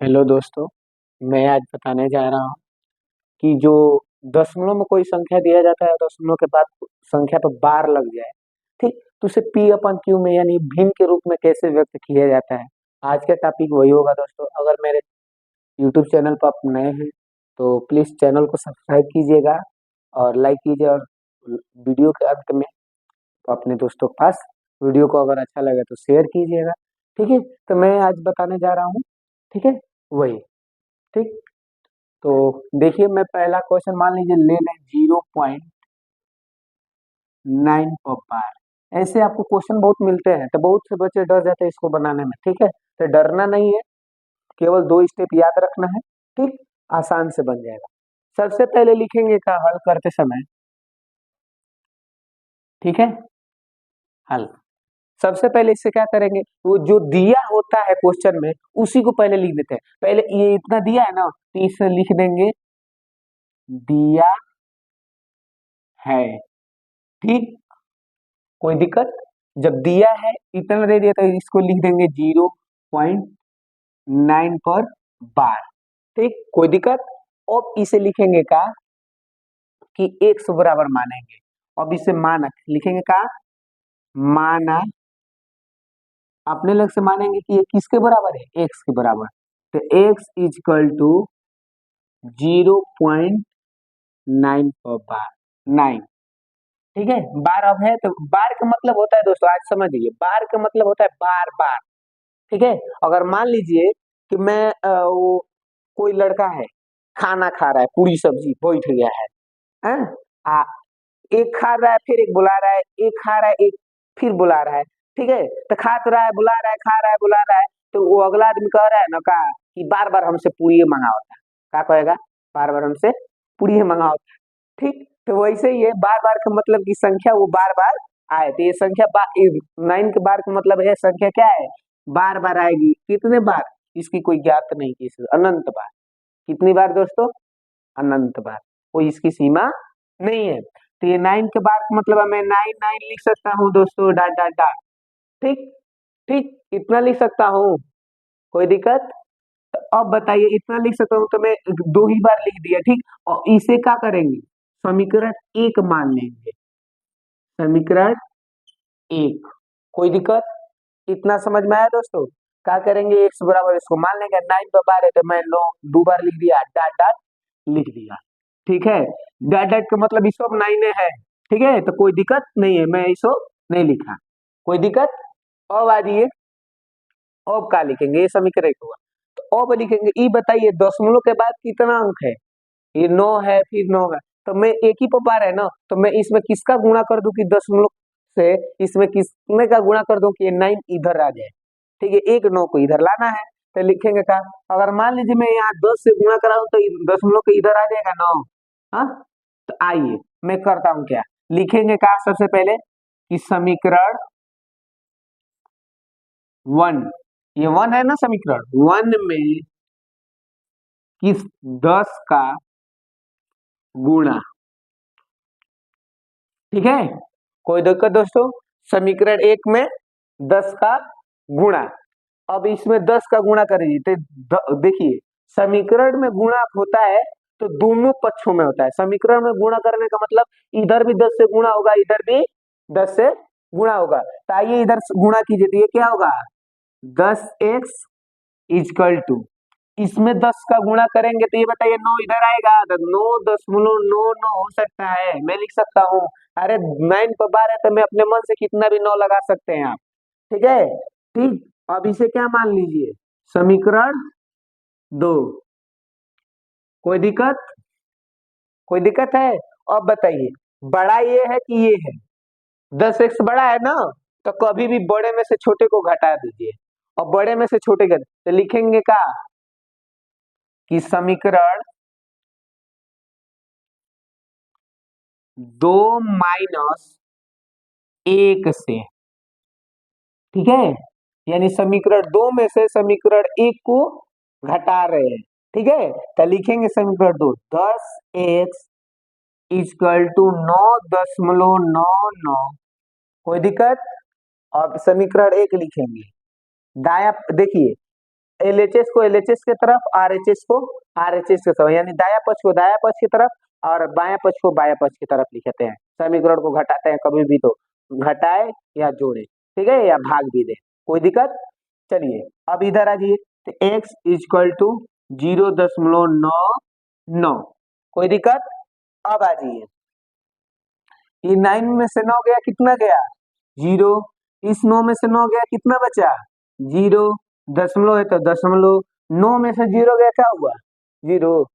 Hello दोस्तों, मैं आज बताने जा रहा हूँ कि जो दशमलव में कोई संख्या दिया जाता है, दशमलव के बाद संख्या पर बार लग जाए, ठीक, तो उसे पी अपन क्यू में यानी भिन्न के रूप में कैसे व्यक्त किया जाता है। आज का टॉपिक वही होगा दोस्तों। अगर मेरे यूट्यूब चैनल पर आप नए हैं तो प्लीज चैनल को सब्सक्राइब कीजिएगा और लाइक कीजिए, और वीडियो के अंत में अपने दोस्तों के पास वीडियो को अगर अच्छा लगे तो शेयर कीजिएगा। ठीक है, तो मैं आज बताने जा रहा हूँ, ठीक है, वही, ठीक। तो देखिए, मैं पहला क्वेश्चन मान लीजिए ले लें 0.9 पर बार। ऐसे आपको क्वेश्चन बहुत मिलते हैं, तो बहुत से बच्चे डर जाते हैं इसको बनाने में। ठीक है, तो डरना नहीं है, केवल दो स्टेप याद रखना है। ठीक, आसान से बन जाएगा। सबसे पहले लिखेंगे का हल करते समय, ठीक है, हल। सबसे पहले इससे क्या करेंगे, वो जो दिया होता है क्वेश्चन में उसी को पहले लिख देते हैं। पहले ये इतना दिया है ना, तो इसे लिख देंगे दिया है। ठीक, कोई दिक्कत? जब दिया है इतना दे दिया तो इसको लिख देंगे 0.9 पर बार। ठीक, कोई दिक्कत? अब इसे लिखेंगे का कि एक्स बराबर मानेंगे। अब इसे मानक लिखेंगे का माना, अपने लग से मानेंगे कि ये किसके बराबर है, एक्स के बराबर। तो एक्स इजकल टू 0.9 पर बार, 9। ठीक है, बार अब है तो बार का मतलब होता है दोस्तों, आज समझिए, बार का मतलब होता है बार बार। ठीक है, अगर मान लीजिए कि मैं वो कोई लड़का है, खाना खा रहा है, पूरी सब्जी बैठ गया है, हैं? आ, एक खा रहा है, फिर एक बुला रहा है, एक खा रहा है, एक फिर बुला रहा है। ठीक है, तो खा तो रहा है, बुला रहा है, खा रहा है, बुला रहा है। तो वो अगला आदमी कह रहा है ना का कि बार बार हमसे पूरी मंगाओ था। क्या कहेगा? बार बार हमसे पूरी मंगाओ था। ठीक, तो वैसे ही है, बार बार का मतलब की संख्या वो बार बार आए, तो ये संख्या 9 के बार का मतलब है संख्या क्या है, बार बार आएगी। कितने बार, इसकी कोई ज्ञात नहीं, किसी अनंत बार। कितनी बार दोस्तों? अनंत बार, कोई इसकी सीमा नहीं है। तो ये 9 के बार का मतलब है मैं 9 लिख सकता हूँ दोस्तों, डॉट डॉट डॉट। ठीक, ठीक, इतना लिख सकता हूँ, कोई दिक्कत? तो अब बताइए, इतना लिख सकता हूँ तो मैं दो ही बार लिख दिया। ठीक, और इसे क्या करेंगे, समीकरण एक मान लेंगे, समीकरण एक। कोई दिक्कत? इतना समझ में आया दोस्तों? क्या करेंगे, एक्स बराबर इसको मान लेंगे, 9 पर बार है तो मैं लो दो बार लिख दिया, डॉट डॉट लिख दिया। ठीक है, डॉट डॉट का मतलब इसको अब 9 है। ठीक है, तो कोई दिक्कत नहीं है, मैं इसको नहीं लिखा, कोई दिक्कत? अब आ जाइए, अब क्या लिखेंगे, ये समीकरण एक हुआ। तो अब लिखेंगे, ये बताइए दशमलव के बाद कितना अंक है, ये 9 है, फिर 9 है, तो मैं एक ही पर बार है ना, तो मैं इसमें किसका गुणा कर दूं कि दशमलव से इसमें किसने का गुणा कर दूं कि ये 9 इधर आ जाए। ठीक है, एक 9 को इधर लाना है, तो लिखेंगे का, अगर मान लीजिए मैं यहाँ 10 से गुणा कराऊं तो दशमलव के इधर आ जाएगा 9। हाँ, तो आइए मैं करता हूँ क्या, लिखेंगे का सबसे पहले कि समीकरण 1, ये 1 है ना, समीकरण 1 में किस 10 का गुणा। ठीक है, कोई दिक्कत दोस्तों? समीकरण एक में 10 का गुणा। अब इसमें 10 का गुणा करेंगे तो देखिए, समीकरण में गुणा होता है तो दोनों पक्षों में होता है। समीकरण में गुणा करने का मतलब इधर भी 10 से गुणा होगा, इधर भी 10 से गुणा होगा। तो आइए इधर गुणा कीजिए, तो ये क्या होगा, 10x इजकल टू, इसमें 10 का गुणा करेंगे तो ये बताइए 9 इधर आएगा, तो 9.99 हो सकता है, मैं लिख सकता हूँ। अरे 9 पर बार है तो मैं अपने मन से कितना भी 9 लगा सकते हैं आप। ठीक है, ठीक, अब इसे क्या मान लीजिए, समीकरण 2। कोई दिक्कत? कोई दिक्कत है? अब बताइए, बड़ा ये है कि ये है, 10x बड़ा है ना, तो कभी भी बड़े में से छोटे को घटा दीजिए, और बड़े में से छोटे का तो लिखेंगे का कि समीकरण 2 माइनस 1 से। ठीक है, यानी समीकरण 2 में से समीकरण 1 को घटा रहे हैं। ठीक है, तो लिखेंगे समीकरण 2, 10x इजकल टू 9.99। कोई दिक्कत? अब समीकरण 1 लिखेंगे, दाया देखिए, एलएचएस को एलएचएस की तरफ, आरएचएस को आरएचएस की तरफ, यानी दाया पक्ष को दाया पक्ष की तरफ और बाया पक्ष को बाया पक्ष की तरफ लिखते हैं। समीकरण को घटाते हैं कभी भी तो घटाए या जोड़े, ठीक है, या भाग भी दे, कोई दिक्कत। चलिए अब इधर आ जाइए, तो x इक्वल टू 0.99, कोई दिक्कत। अब आ जाइए, ये 9 में से 9 गया, कितना गया 0, इस 9 में से 9 गया, कितना बचा 0, दशमलव है तो दशमलव, 9 में से 0 गया, क्या हुआ 0,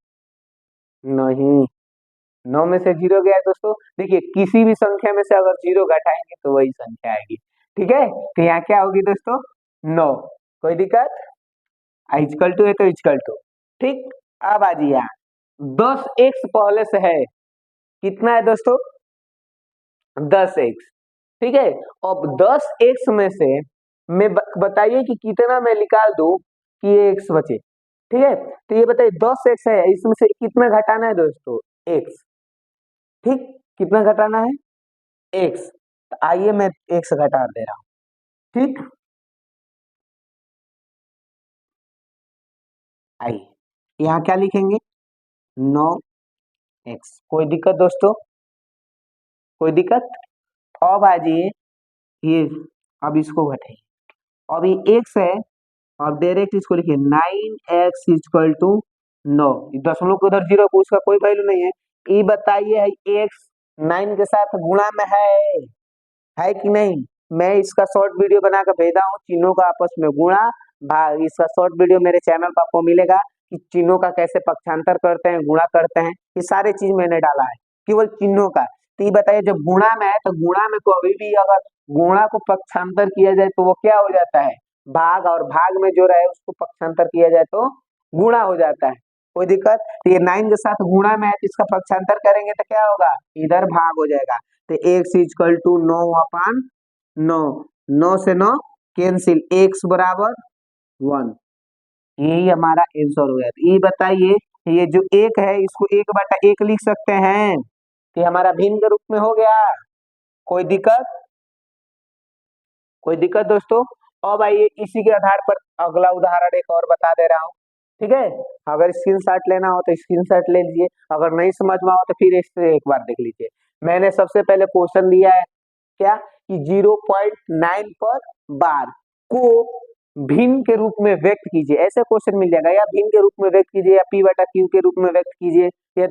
नहीं 9 में से 0 गया दोस्तों। देखिए किसी भी संख्या में से अगर 0 घटाएंगे तो वही संख्या आएगी, ठीक है, तो यहाँ क्या होगी दोस्तों 9, कोई दिक्कत। इक्वल टू है तो इक्वल टू, ठीक। अब आ जाइए, 10x पहले से है, कितना है दोस्तों 10x, ठीक है। अब 10x में से मैं बताइए कि कितना मैं निकाल दूं कि ये x बचे, ठीक है। तो ये बताइए 10x है, इसमें से कितना घटाना है दोस्तों x, ठीक, कितना घटाना है x, तो आइए मैं x घटा दे रहा हूं, ठीक। आइए यहाँ क्या लिखेंगे 9x, कोई दिक्कत दोस्तों, कोई दिक्कत। अब आ जाइए ये, अब इसको घटाइए, अब ये x है और डायरेक्ट इसको लिखिए 9x इक्वल टू 9, दशमलव को उधर 0 को उसका कोई वैल्यू नहीं है। ये बताइए x 9 के साथ गुणा में है कि नहीं। मैं इसका शॉर्ट वीडियो बनाकर भेजा हूँ, चिन्हों का आपस में गुणा भाग, इसका शॉर्ट वीडियो मेरे चैनल पर आपको मिलेगा कि चिन्हों का कैसे पक्षांतर करते हैं, गुणा करते हैं, ये सारे चीज मैंने डाला है, केवल चिन्हों का। तो ये बताइए जब गुणा में है तो गुणा में कभी भी अगर गुणा को पक्षांतर किया जाए तो वो क्या हो जाता है भाग, और भाग में जो रहे उसको पक्षांतर किया जाए तो गुणा हो जाता है, कोई दिक्कत। तो ये 9 के साथ गुणा में है तो इसका पक्षांतर करेंगे तो क्या होगा इधर भाग हो जाएगा, तो x इक्वल टू 9/9, 9 से 9 कैंसिल, x बराबर 1, यही हमारा आंसर हो गया। तो ये बताइए ये जो एक है इसको 1/1 लिख सकते हैं कि हमारा भिन्न के रूप में हो गया, कोई दिक्कत, कोई दिक्कत दोस्तों। अब आइए इसी के आधार पर अगला उदाहरण एक और बता दे रहा हूँ, ठीक है। अगर स्क्रीनशॉट लेना हो तो स्क्रीनशॉट ले लीजिए, अगर नहीं समझ में आओ तो फिर इससे एक बार देख लीजिए। मैंने सबसे पहले क्वेश्चन दिया है क्या कि 0.9 पर बार को भिन्न के रूप में व्यक्त कीजिए, ऐसे क्वेश्चन मिल जाएगा, या भिन्न के रूप में व्यक्त कीजिए, या p/q के रूप में व्यक्त कीजिए, या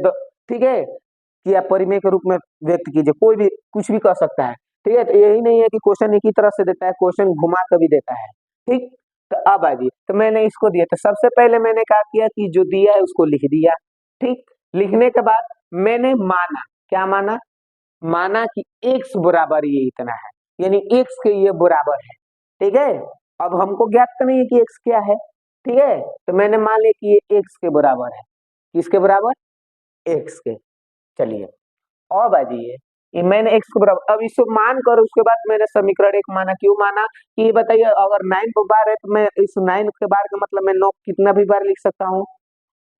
ठीक है, या परिमेय के रूप में व्यक्त कीजिए, कोई भी कुछ भी कर सकता है, ठीक है। तो यही नहीं है कि क्वेश्चन एक ही तरह से देता है, क्वेश्चन घुमा कर भी देता है, ठीक। तो अब आ जाइए, तो मैंने इसको दिया, तो सबसे पहले मैंने क्या किया कि जो दिया है उसको लिख दिया, ठीक। लिखने के बाद मैंने माना, क्या माना, माना कि x बराबर ये इतना है, यानी x के ये बराबर है, ठीक है। अब हमको ज्ञात तो नहीं है कि x क्या है, ठीक है, तो मैंने मान लिया कि ये x के बराबर है, किसके बराबर x के। चलिए अब आ जाइए, ये मैंने x को बराबर, अब इसको मान कर उसके बाद मैंने समीकरण एक माना, क्यों माना कि ये बताइए अगर 9 बार है तो मैं इस 9 के बार का मतलब मैं 9 कितना भी बार लिख सकता हूँ,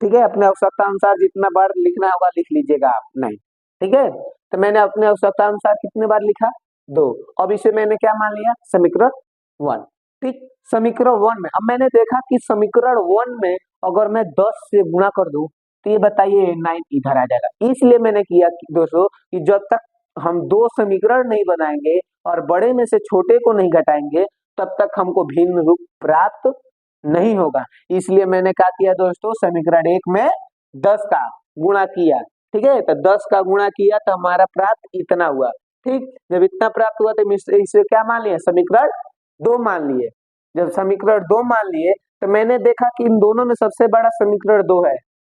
ठीक है, अपने आवश्यकता अनुसार जितना बार लिखना होगा लिख लीजिएगा आप 9, ठीक है। तो मैंने अपने आवश्यकता अनुसार कितने बार लिखा 2, अब इसे मैंने क्या मान लिया समीकरण 1, ठीक। समीकरण 1 में अब मैंने देखा कि समीकरण 1 में अगर मैं 10 से गुणा कर दूं तो ये बताइए 9 इधर आ जाएगा, इसलिए मैंने किया कि दोस्तों कि जब तक हम दो समीकरण नहीं बनाएंगे और बड़े में से छोटे को नहीं घटाएंगे तब तक हमको भिन्न रूप प्राप्त नहीं होगा, इसलिए मैंने क्या किया दोस्तों समीकरण 1 में 10 का गुणा किया, ठीक है, तो 10 का गुणा किया तो हमारा प्राप्त इतना हुआ, ठीक। जब इतना प्राप्त हुआ तो इसे क्या मान लिया समीकरण 2 मान लिए, जब समीकरण 2 मान लिए तो मैंने देखा कि इन दोनों में सबसे बड़ा समीकरण 2 है,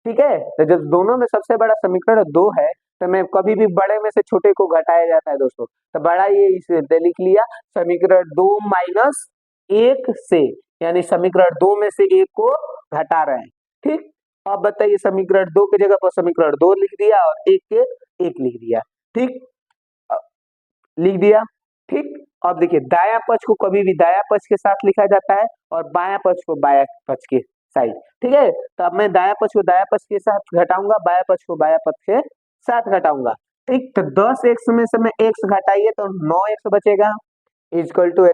ठीक है, तो जब दोनों में सबसे बड़ा समीकरण 2 है तो मैं कभी भी बड़े में से छोटे को घटाया जाता है दोस्तों, तो बड़ा ये इसे लिख लिया समीकरण 2 माइनस 1 से, यानी समीकरण 2 में से 1 को घटा रहे हैं, ठीक। अब बताइए समीकरण 2 की जगह पर समीकरण 2 लिख दिया और 1 के 1 लिख दिया, ठीक, लिख दिया, ठीक। अब देखिए दाया पक्ष को कभी भी दाया पक्ष के साथ लिखा जाता है और बाया पक्ष को बाया पक्ष के साइड, ठीक है। तो अब मैं दाया पक्ष को दाया पक्ष के साथ घटाऊंगा, बाया पक्ष को बाया पक्ष के साथ घटाऊंगा, ठीक। तो 10x में से मैं x घटाइए तो 9x बचेगा, इक्वल टू,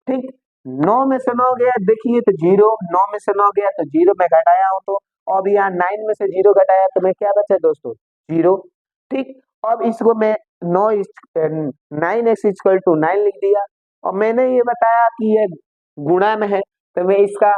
ठीक। 9 में से 9 गया देखिए तो जीरो, 9 में से 9 गया तो जीरो, मैं घटाया हूं तो अब यहाँ 9 में से जीरो घटाया तो मैं क्या बचा दोस्तों, जीरो। ठीक, अब इसको मैं 9x=9 लिख दिया। और मैंने ये बताया कि ये गुणा में है, तो मैं इसका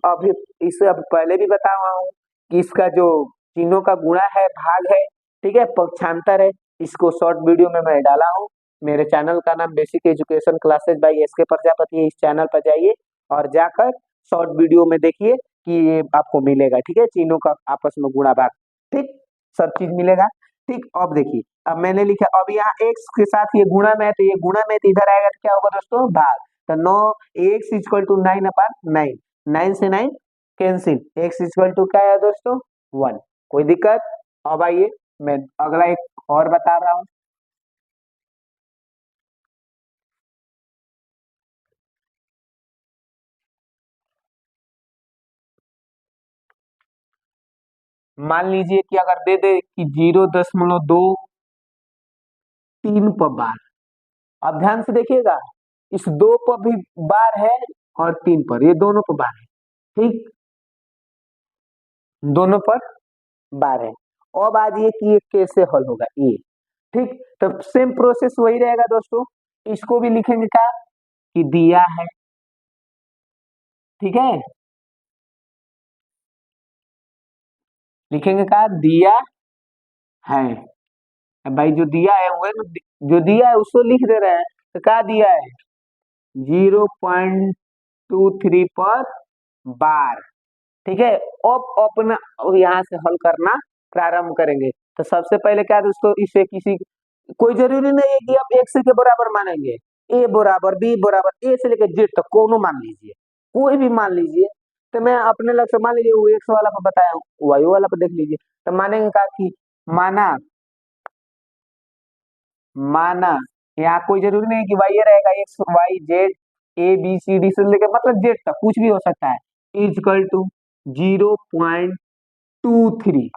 अभी इसे अब पहले भी बताया हुआ हूँ कि इसका जो तीनों का गुणा है भाग है, ठीक है, पक्षांतर है। इसको शॉर्ट वीडियो में मैं डाला हूँ। मेरे चैनल का नाम basic education classes by S के प्रजापति है। इस चैनल पर जाइए और जाकर शॉर्ट वीडियो में देखिए कि ये आपको मिलेगा, ठीक है, तीनों का आपस में गुणा भाग, ठीक, सब चीज मिलेगा। ठीक, अब देखिए, अब मैंने लिखा, अब यहाँ x के साथ ये गुणा में है तो ये गुणा में, तो इधर आएगा तो क्या होगा दोस्तों, भाग। तो 9 x=9/9, 9 से 9 कैंसिल, x क्या है दोस्तों, 1। कोई दिक्कत? अब आइए मैं अगला एक और बता रहा हूँ। मान लीजिए कि अगर दे दे कि 0.23 अब ध्यान से देखिएगा, इस दो पर भी बार है और तीन पर, ये दोनों पर बार है, ठीक, दोनों पर बार है। अब आज ये कि ये कैसे हल होगा ये, ठीक, तो सेम प्रोसेस वही रहेगा दोस्तों। इसको भी लिखेंगे क्या कि दिया है, ठीक है, लिखेंगे क्या, दिया है। अब भाई जो दिया है वो है ना, जो दिया है उसको लिख दे रहे हैं, तो क्या दिया है, 0.23 पर बार, ठीक है। अब अपना यहाँ से हल करना प्रारंभ करेंगे। तो सबसे पहले क्या दोस्तों, इसे किसी, कोई जरूरी नहीं है कि आप एक से के बराबर मानेंगे, ए बराबर बी बराबर, ए से लेकर जेड तक कोनो मान लीजिए, कोई भी मान लीजिए। तो मैं अपने लग से मान लीजिए वो एक्स वाला पर बताया हूँ, वाई वाला पर देख लीजिए। तो मानेंगे क्या कि माना, माना, यहाँ कोई जरूरी नहीं है कि वाई रहेगा, X Y Z A B C D से लेकर मतलब जेड तक कुछ भी हो सकता है, इजकल टू 0.23,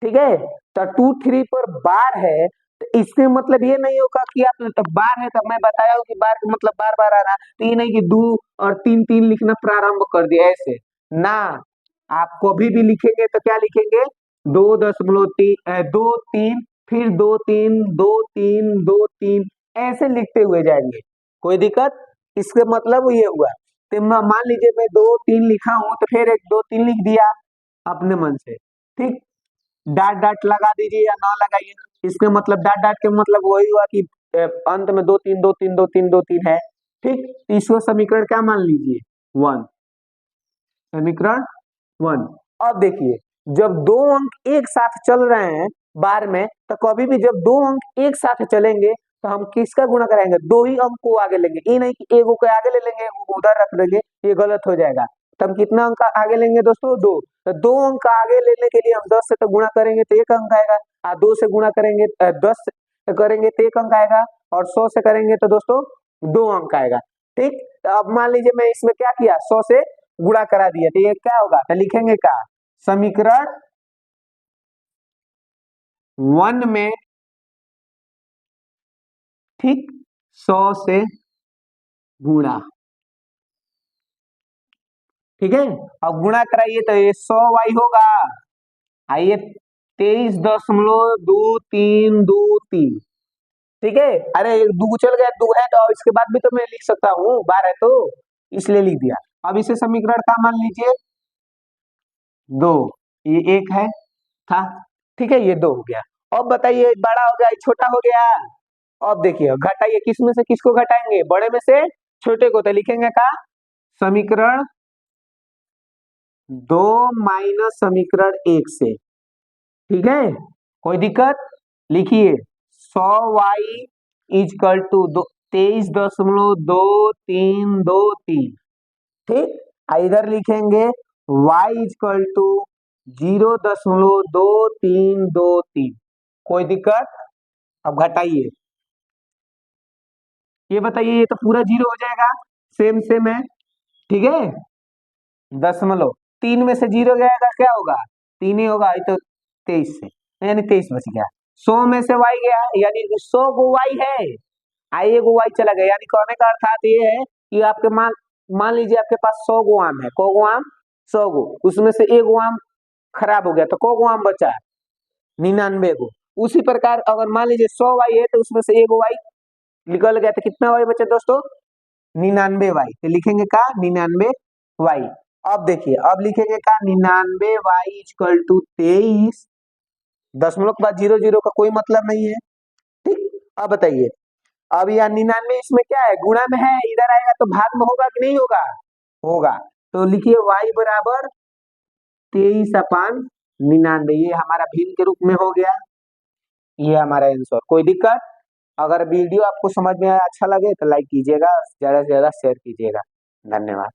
ठीक है। तो 23 पर बार है, तो इससे मतलब ये नहीं होगा कि आप बार है, तब मैं बताया हूँ कि बार का मतलब बार बार आ रहा, तो ये नहीं कि दो और तीन तीन लिखना प्रारंभ कर दिया ऐसे ना। आप कभी भी लिखेंगे तो क्या लिखेंगे, 2.3 दो तीन, फिर दो तीन दो तीन दो तीन, ऐसे लिखते हुए जाएंगे, कोई दिक्कत? इसका मतलब ये हुआ, तो मान लीजिए मैं दो तीन लिखा हूं तो फिर एक दो तीन लिख दिया अपने मन से, ठीक, डाट डाट लगा दीजिए या ना लगाइए, इसका मतलब डाट डाट के मतलब वही हुआ कि अंत में दो तीन दो तीन दो तीन दो तीन है, ठीक। तो इसको समीकरण क्या मान लीजिए, 1, समीकरण 1। अब देखिए, जब दो अंक एक साथ चल रहे हैं बार में, तो कभी भी जब दो अंक एक साथ चलेंगे तो हम किसका गुणा कराएंगे, दो ही अंक को आगे लेंगे, ये नहीं कि एगो को आगे ले लेंगे एगो को उधर रख देंगे, ये गलत हो जाएगा। तो हम कितना अंक आगे लेंगे दोस्तों, दो। तो दो अंक आगे लेने के लिए हम 10 से तो गुणा करेंगे तो एक अंक आएगा, और 2 से गुणा करेंगे 10 से करेंगे तो एक अंक आएगा, और 100 से करेंगे तो दोस्तों 2 अंक आएगा, ठीक। तो अब मान लीजिए मैं इसमें क्या किया, 100 से गुणा करा दिया, तो ये क्या होगा, तो लिखेंगे क्या, समीकरण 1 में, ठीक, 100 से गुणा, ठीक है। अब गुणा कराइए तो ये 100y होगा, आइए 23.232, ठीक है। अरे एक दू चल गया, दू है तो इसके बाद भी तो मैं लिख सकता हूँ, बार है तो इसलिए लिख दिया। अब इसे समीकरण का मान लीजिए 2, ये एक है था, ठीक है, ये 2 हो गया। अब बताइए बड़ा हो गया छोटा हो गया, अब देखिए घटाइए, किस में से किसको घटाएंगे, बड़े में से छोटे को, तो लिखेंगे का समीकरण 2 माइनस समीकरण 1 से, ठीक है, कोई दिक्कत? लिखिए 100y इजकल टू 23.2323, ठीक। इधर लिखेंगे y इजकल टू 0.2323, कोई दिक्कत? अब घटाइए, ये बताइए, ये तो पूरा जीरो हो जाएगा, सेम सेम है, ठीक है। दशमलव, 3 में से जीरो गएगा क्या होगा, 3 ही होगा, ये तो 23 से, यानी 23 बच गया। 100 में से y गया, यानी 100 गो y है, आई एगो y चला गया, यानी कहने का अर्थात ये है कि आपके मान मान लीजिए आपके पास 100 गो आम है, को गो आम, 100 गो, उसमें से एगो आम खराब हो गया तो को गो आम बचा? 99 गो। उसी प्रकार अगर मान लीजिए 100 वाई है तो उसमें से एगो वाई निकल गया तो कितना वाई बचे दोस्तों? 99 वाई। तो लिखेंगे का 99 वाई। अब देखिए, अब लिखेंगे का 99 वाई इक्वल टू 23। दशमलव के बाद 00 का कोई मतलब नहीं है, ठीक। अब बताइए, अब यह 99 इसमें क्या है, गुणा में है, इधर आएगा तो भाग में होगा कि नहीं होगा? होगा। तो लिखिए y बराबर 23/99, ये हमारा भिन्न के रूप में हो गया। ये हमारा आंसर। कोई दिक्कत? अगर वीडियो आपको समझ में आया, अच्छा लगे तो लाइक कीजिएगा, ज्यादा से ज्यादा शेयर कीजिएगा। धन्यवाद।